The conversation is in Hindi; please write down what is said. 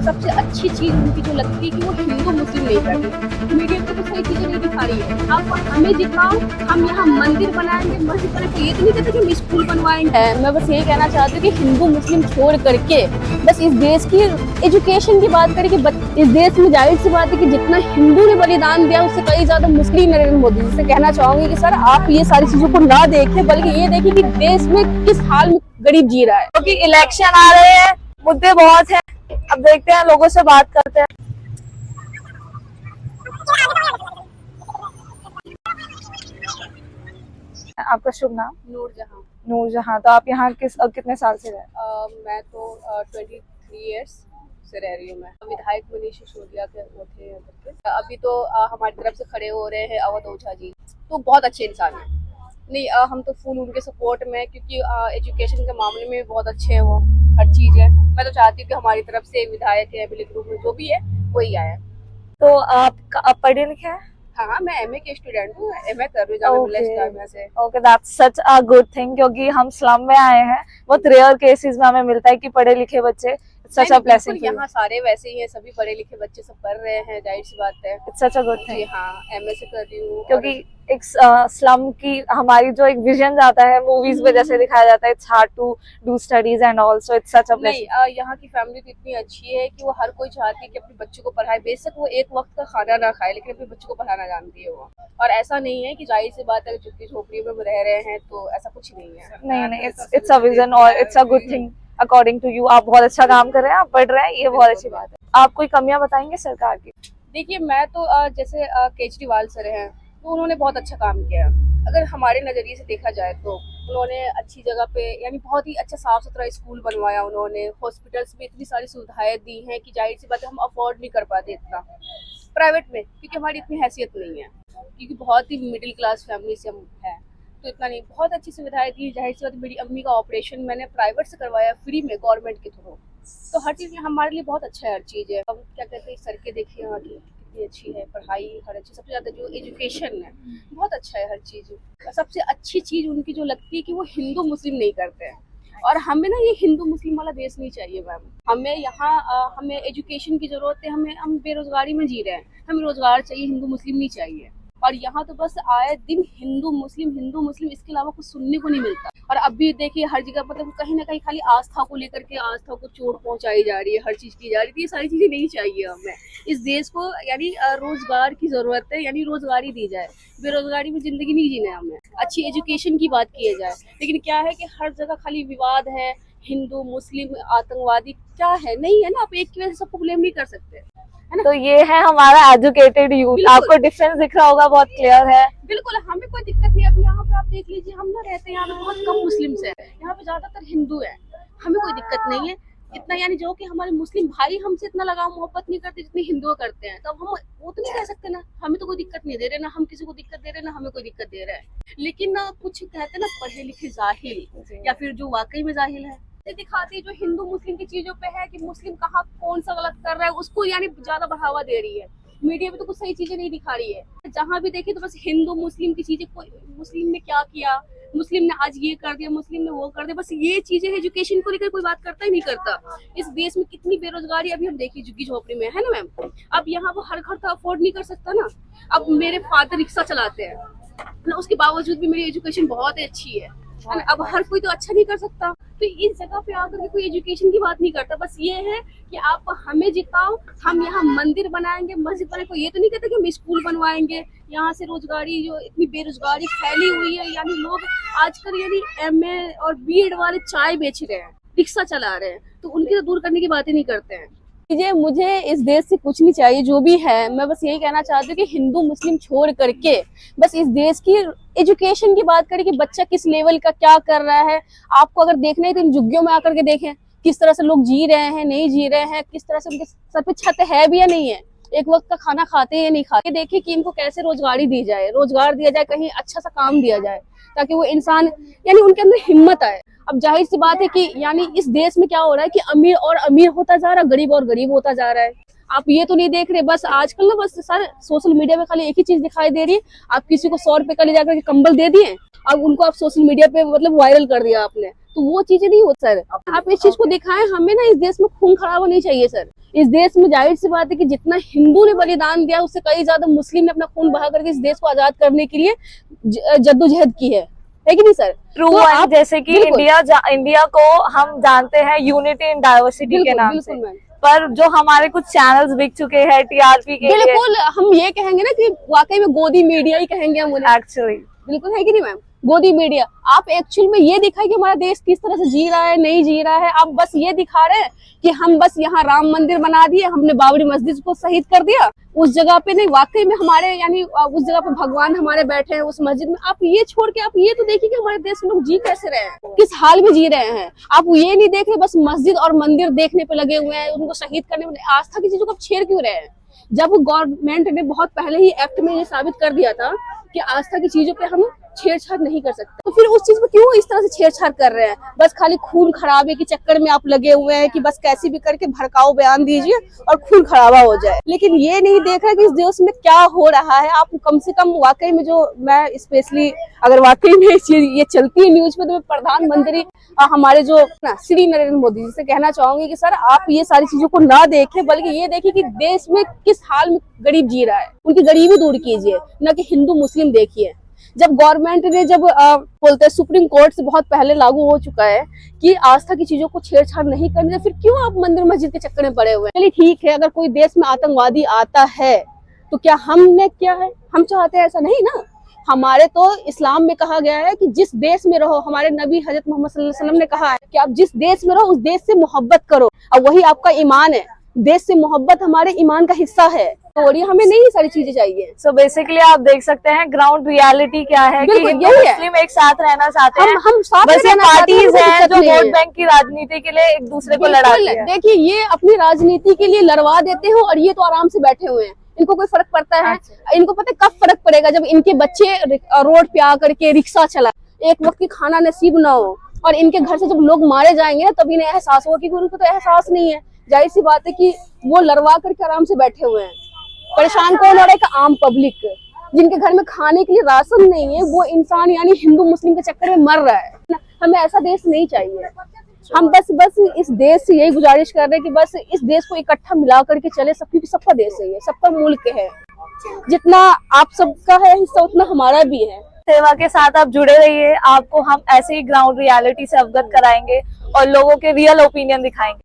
सबसे अच्छी चीज उनकी जो लगती है कि वो हिंदू मुस्लिम नहीं करती। मीडिया को तो सही चीजें नहीं दिखा रही है। आप हमें दिखाओ, हम यहाँ मंदिर बनाएंगे, मस्जिद बनाएंगे, ये तो नहीं कहते कि हम स्कूल बनवाएंगे। मैं बस यही कहना चाहती हूँ कि हिंदू मुस्लिम छोड़ करके बस इस देश की एजुकेशन की बात करें कि इस देश में जाहिर सी बात है कि जितना हिंदू ने बलिदान दिया उससे कई ज्यादा मुस्लिम नरेंद्र मोदी जी से कहना चाहूंगी कि सर आप ये सारी चीजों को ना देखें, बल्कि ये देखें कि देश में किस हाल में गरीब जी रहा है। क्योंकि इलेक्शन आ रहे हैं, मुद्दे बहुत हैं, अब देखते हैं, लोगों से बात करते हैं। आपका शुभ नाम? नूरजहां। नूरजहां। तो आप यहाँ कितने साल से रहे? मैं तो 23 इयर्स से रह रही हूँ। मैं विधायक मनीष सिसोदिया के वो थे करके। अभी तो हमारी तरफ से खड़े हो रहे हैं अवध ओझा जी, तो बहुत अच्छे इंसान हैं। नहीं, हम तो फुल उनके सपोर्ट में, क्योंकि एजुकेशन के मामले में बहुत अच्छे हैं वो, हर चीज़ है। मैं तो चाहती हूँ कि हमारी तरफ से विधायक है, एमएलए ग्रुप में जो भी है वही आए। तो आप पढ़े लिखे हैं? हाँ, मैं एमए के स्टूडेंट हूँ, एमए कर रही हूँ से। Okay, that's such a good thing, क्योंकि हम स्लम में आए हैं, बहुत रेयर केसेस में हमें मिलता है कि पढ़े लिखे बच्चे। सच अ ब्लेसिंग। यहाँ सारे वैसे ही हैं, सभी पढ़े लिखे बच्चे सब पढ़ रहे हैं, जाहिर सी बात है। It's such a good thing. हाँ, एमए से कर रही हूँ। क्योंकि एक स्लम की हमारी जो एक विजन जाता है मूवीज में जैसे दिखाया जाता है, it's hard to do studies and also it's such a blessing. नहीं, यहाँ की फैमिली तो इतनी अच्छी है कि वो हर कोई चाहती है कि अपने बच्चों को पढ़ाए। बेशक वो एक वक्त का खाना ना खाए, लेकिन अपने बच्चों को पढ़ाना जानती है वो। और ऐसा नहीं है कि जाहिर सी बात है झुग्गी झोपड़ी में रह रहे हैं तो ऐसा कुछ नहीं है। नहीं, इट्स अ विजन और it's a good thing according to you. आप बहुत अच्छा काम कर रहे हैं, आप पढ़ रहे हैं, ये बहुत अच्छी बात है। आप कोई कमियां बताएंगे सरकार की? देखिए, मैं तो जैसे केजरीवाल सर हैं, तो उन्होंने बहुत अच्छा काम किया। अगर हमारे नज़रिए से देखा जाए तो उन्होंने अच्छी जगह पे, यानी बहुत ही अच्छा साफ सुथरा स्कूल बनवाया। उन्होंने हॉस्पिटल्स में इतनी सारी सुविधाएं दी हैं कि जाहिर सी बात है हम अफोर्ड नहीं कर पाते इतना प्राइवेट में, क्योंकि हमारी इतनी हैसियत नहीं है, क्योंकि बहुत ही मिडिल क्लास फैमिली से हम हैं, तो इतना नहीं। बहुत अच्छी सुविधाएं दी। जाहिर सी बात, मेरी अम्मी का ऑपरेशन मैंने प्राइवेट से करवाया, फ्री में, गवर्नमेंट के थ्रू। तो हर चीज़ हमारे लिए बहुत अच्छा है, हर चीज़ है। हम क्या कहते हैं, सड़कें देखिए यहाँ की कितनी अच्छी है, पढ़ाई हर अच्छी, सबसे ज़्यादा जो एजुकेशन है बहुत अच्छा है, हर चीज़। सबसे अच्छी चीज़ उनकी जो लगती है कि वो हिंदू मुस्लिम नहीं करते हैं। और हमें ना ये हिंदू मुस्लिम वाला देश नहीं चाहिए मैम। हमें यहाँ हमें एजुकेशन की ज़रूरत है। हम बेरोजगारी में जी रहे हैं, हमें रोजगार चाहिए, हिंदू मुस्लिम नहीं चाहिए। और यहाँ तो बस आए दिन हिंदू मुस्लिम, इसके अलावा कुछ सुनने को नहीं मिलता। और अभी देखिए हर जगह मतलब कहीं ना कहीं खाली आस्था को लेकर के आस्था को चोट पहुंचाई जा रही है, हर चीज की जा रही है। ये सारी चीजें नहीं चाहिए हमें। इस देश को यानी रोजगार की जरूरत है, यानी रोजगारी दी जाए। बेरोजगारी में जिंदगी नहीं जीना है हमें। अच्छी एजुकेशन की बात की जाए, लेकिन क्या है कि हर जगह खाली विवाद है, हिंदू मुस्लिम आतंकवादी क्या है, नहीं है ना। आप एक की वजह से सबको ब्लेम नहीं कर सकते। तो ये है हमारा एजुकेटेड यूथ। आपको डिफरेंस दिख रहा होगा, बहुत क्लियर है। बिल्कुल, हमें कोई दिक्कत नहीं। अभी यहाँ पे आप देख लीजिए, हम ना रहते हैं यहाँ पे बहुत कम मुस्लिम्स है, यहाँ पे ज्यादातर हिंदू है। हमें कोई दिक्कत नहीं है इतना, यानी जो कि हमारे मुस्लिम भाई हमसे इतना लगाव मोहब्बत नहीं करते जितनी हिंदू करते हैं, तब हम वो तो नहीं कह सकते ना। हमें तो कोई दिक्कत नहीं दे रहे, ना हम किसी को दिक्कत दे रहे, ना हमें कोई दिक्कत दे रहा है। लेकिन ना कुछ कहते हैं ना पढ़े लिखे जाहिल, या फिर जो वाकई में जाहिल है, दिखाती है जो हिंदू मुस्लिम की चीजों पे है कि मुस्लिम कहाँ कौन सा गलत कर रहा है, उसको यानी ज्यादा बढ़ावा दे रही है। मीडिया में तो कुछ सही चीजें नहीं दिखा रही है। जहाँ भी देखिए तो बस हिंदू मुस्लिम की चीजें, कोई मुस्लिम ने क्या किया, मुस्लिम ने आज ये कर दिया, मुस्लिम ने वो कर दिया, बस ये चीजें। एजुकेशन को लेकर कोई बात करता ही नहीं करता। इस देश में कितनी बेरोजगारी अभी हम देखिए झुग्गी झोपड़ी में है ना मैम। अब यहाँ वो हर घर तो अफोर्ड नहीं कर सकता ना। अब मेरे फादर रिक्शा चलाते हैं ना, उसके बावजूद भी मेरी एजुकेशन बहुत अच्छी है। अब हर कोई तो अच्छा नहीं कर सकता, तो इस जगह पे आकर के कोई एजुकेशन की बात नहीं करता। बस ये है कि आप हमें जिताओ, हम यहाँ मंदिर बनाएंगे, मस्जिद बनाएंगे, ये तो नहीं कहते कि हम स्कूल बनवाएंगे। यहाँ से रोजगारी, जो इतनी बेरोजगारी फैली हुई है, यानी लोग आजकल यानी एमए और बीएड वाले चाय बेच रहे हैं, रिक्शा चला रहे हैं, तो उनकी तो दूर करने की बातें नहीं करते हैं। मुझे इस देश से कुछ नहीं चाहिए, जो भी है मैं बस यही कहना चाहती हूँ कि हिंदू मुस्लिम छोड़ करके बस इस देश की एजुकेशन की बात करें कि बच्चा किस लेवल का क्या कर रहा है। आपको अगर देखना है तो इन झुग्गियों में आकर के देखें किस तरह से लोग जी रहे हैं, नहीं जी रहे हैं, किस तरह से उनके सर पे छत है भी या नहीं है, एक वक्त का खाना खाते हैं या नहीं खाते। देखिए कि इनको कैसे रोजगारी दी जाए, रोजगार दिया जाए, कहीं अच्छा सा काम दिया जाए, ताकि वो इंसान यानी उनके अंदर हिम्मत आए। अब जाहिर सी बात है कि यानी इस देश में क्या हो रहा है कि अमीर और अमीर होता जा रहा है, गरीब और गरीब होता जा रहा है। आप ये तो नहीं देख रहे, बस आजकल ना बस सर सोशल मीडिया में खाली एक ही चीज दिखाई दे रही है। आप किसी को 100 रुपए का ले जाकर के कंबल दे दिए, अब उनको आप सोशल मीडिया पे मतलब वायरल कर दिया आपने, तो वो चीजें नहीं होती सर। आप इस चीज को दिखाएं, हमें ना इस देश में खून खराबा नहीं चाहिए सर। इस देश में जाहिर सी बात है कि जितना हिंदू ने बलिदान दिया उससे कई ज्यादा मुस्लिम ने अपना खून बहा करके इस देश को आजाद करने के लिए जद्दोजहद की है कि नहीं सर? ट्रू। तो आप जैसे कि इंडिया को हम जानते हैं यूनिटी इन डाइवर्सिटी के नाम से, पर जो हमारे कुछ चैनल्स बिक चुके हैं टीआरपी के लिए, बिल्कुल हम ये कहेंगे ना कि वाकई में गोदी मीडिया ही कहेंगे हम उन्हें। एक्चुअली बिल्कुल है कि नहीं मैम? गोदी मीडिया आप एक्चुअल में ये दिखाए कि हमारा देश किस तरह से जी रहा है, नहीं जी रहा है। आप बस ये दिखा रहे हैं कि हम बस यहाँ राम मंदिर बना दिए, हमने बाबरी मस्जिद को शहीद कर दिया, उस जगह पे नहीं। वाकई में हमारे यानी उस जगह पे भगवान हमारे बैठे हैं उस मस्जिद में। आप ये छोड़ के आप ये तो देखिए कि हमारे देश में लोग जी कैसे रहे हैं, किस हाल में जी रहे हैं। आप ये नहीं देख रहे, बस मस्जिद और मंदिर देखने पे लगे हुए हैं, उनको शहीद करने में। आस्था की चीजों को आप छेड़ क्यों रहे हैं? जब गवर्नमेंट ने बहुत पहले ही एक्ट में ये साबित कर दिया था कि आस्था की चीजों पे हम छेड़छाड़ नहीं कर सकते, तो फिर उस चीज में क्यों इस तरह से छेड़छाड़ कर रहे हैं? बस खाली खून खराबे के चक्कर में आप लगे हुए हैं कि बस कैसे भी करके भड़काऊ बयान दीजिए और खून खराबा हो जाए। लेकिन ये नहीं देख रहा कि इस देश में क्या हो रहा है। आप कम से कम वाकई में, जो मैं स्पेशली अगर वाकई में ये चलती है न्यूज में, तो मैं प्रधानमंत्री हमारे जो श्री नरेंद्र मोदी जी से कहना चाहूंगी कि सर आप ये सारी चीजों को ना देखें, बल्कि ये देखें कि देश में किस हाल में गरीब जी रहा है, उनकी गरीबी दूर कीजिए, न कि हिंदू मुस्लिम देखिए। जब गवर्नमेंट ने बोलते हैं सुप्रीम कोर्ट से बहुत पहले लागू हो चुका है कि आस्था की चीजों को छेड़छाड़ नहीं करनी, फिर क्यों आप मंदिर मस्जिद के चक्कर में पड़े हुए हैं? चलिए ठीक है, अगर कोई देश में आतंकवादी आता है तो क्या हमने क्या है, हम चाहते हैं ऐसा नहीं ना। हमारे तो इस्लाम में कहा गया है कि जिस देश में रहो, हमारे नबी हजरत मोहम्मद सल्लल्लाहु अलैहि वसल्लम ने कहा है कि आप जिस देश में रहो उस देश से मोहब्बत करो, और वही आपका ईमान है। देश से मोहब्बत हमारे ईमान का हिस्सा है, तो और ये हमें नहीं सारी चीजें चाहिए। सो बेसिकली आप देख सकते हैं ग्राउंड रियलिटी क्या है कि हिंदू मुस्लिम एक साथ रहना चाहते हैं। हम साथ बस ये पार्टीज हैं जो वोट बैंक की राजनीति के लिए एक दूसरे को लड़ाती हैं। देखिए ये अपनी राजनीति के लिए लड़वा देते हो और ये तो आराम से बैठे हुए हैं, इनको कोई फर्क पड़ता है? इनको पता है कब फर्क पड़ेगा? जब इनके बच्चे रोड पे आकर के रिक्शा चला, एक वक्त की खाना नसीब ना हो, और इनके घर से जब लोग मारे जाएंगे ना तब इन्हें एहसास होगा, क्योंकि उनको तो एहसास नहीं है। जाहिर सी बात है कि वो लड़वा करके आराम से बैठे हुए हैं। परेशान कौन हो रहा है? कि आम पब्लिक, जिनके घर में खाने के लिए राशन नहीं है, वो इंसान यानी हिंदू मुस्लिम के चक्कर में मर रहा है। हमें ऐसा देश नहीं चाहिए। हम बस इस देश से यही गुजारिश कर रहे हैं कि बस इस देश को इकट्ठा मिला करके चले सब, क्योंकि सबका देश है, ये सबका मुल्क है। जितना आप सबका है हिस्सा उतना हमारा भी है। सेवा के साथ आप जुड़े रहिए, आपको हम ऐसे ही ग्राउंड रियलिटी से अवगत कराएंगे और लोगों के रियल ओपिनियन दिखाएंगे।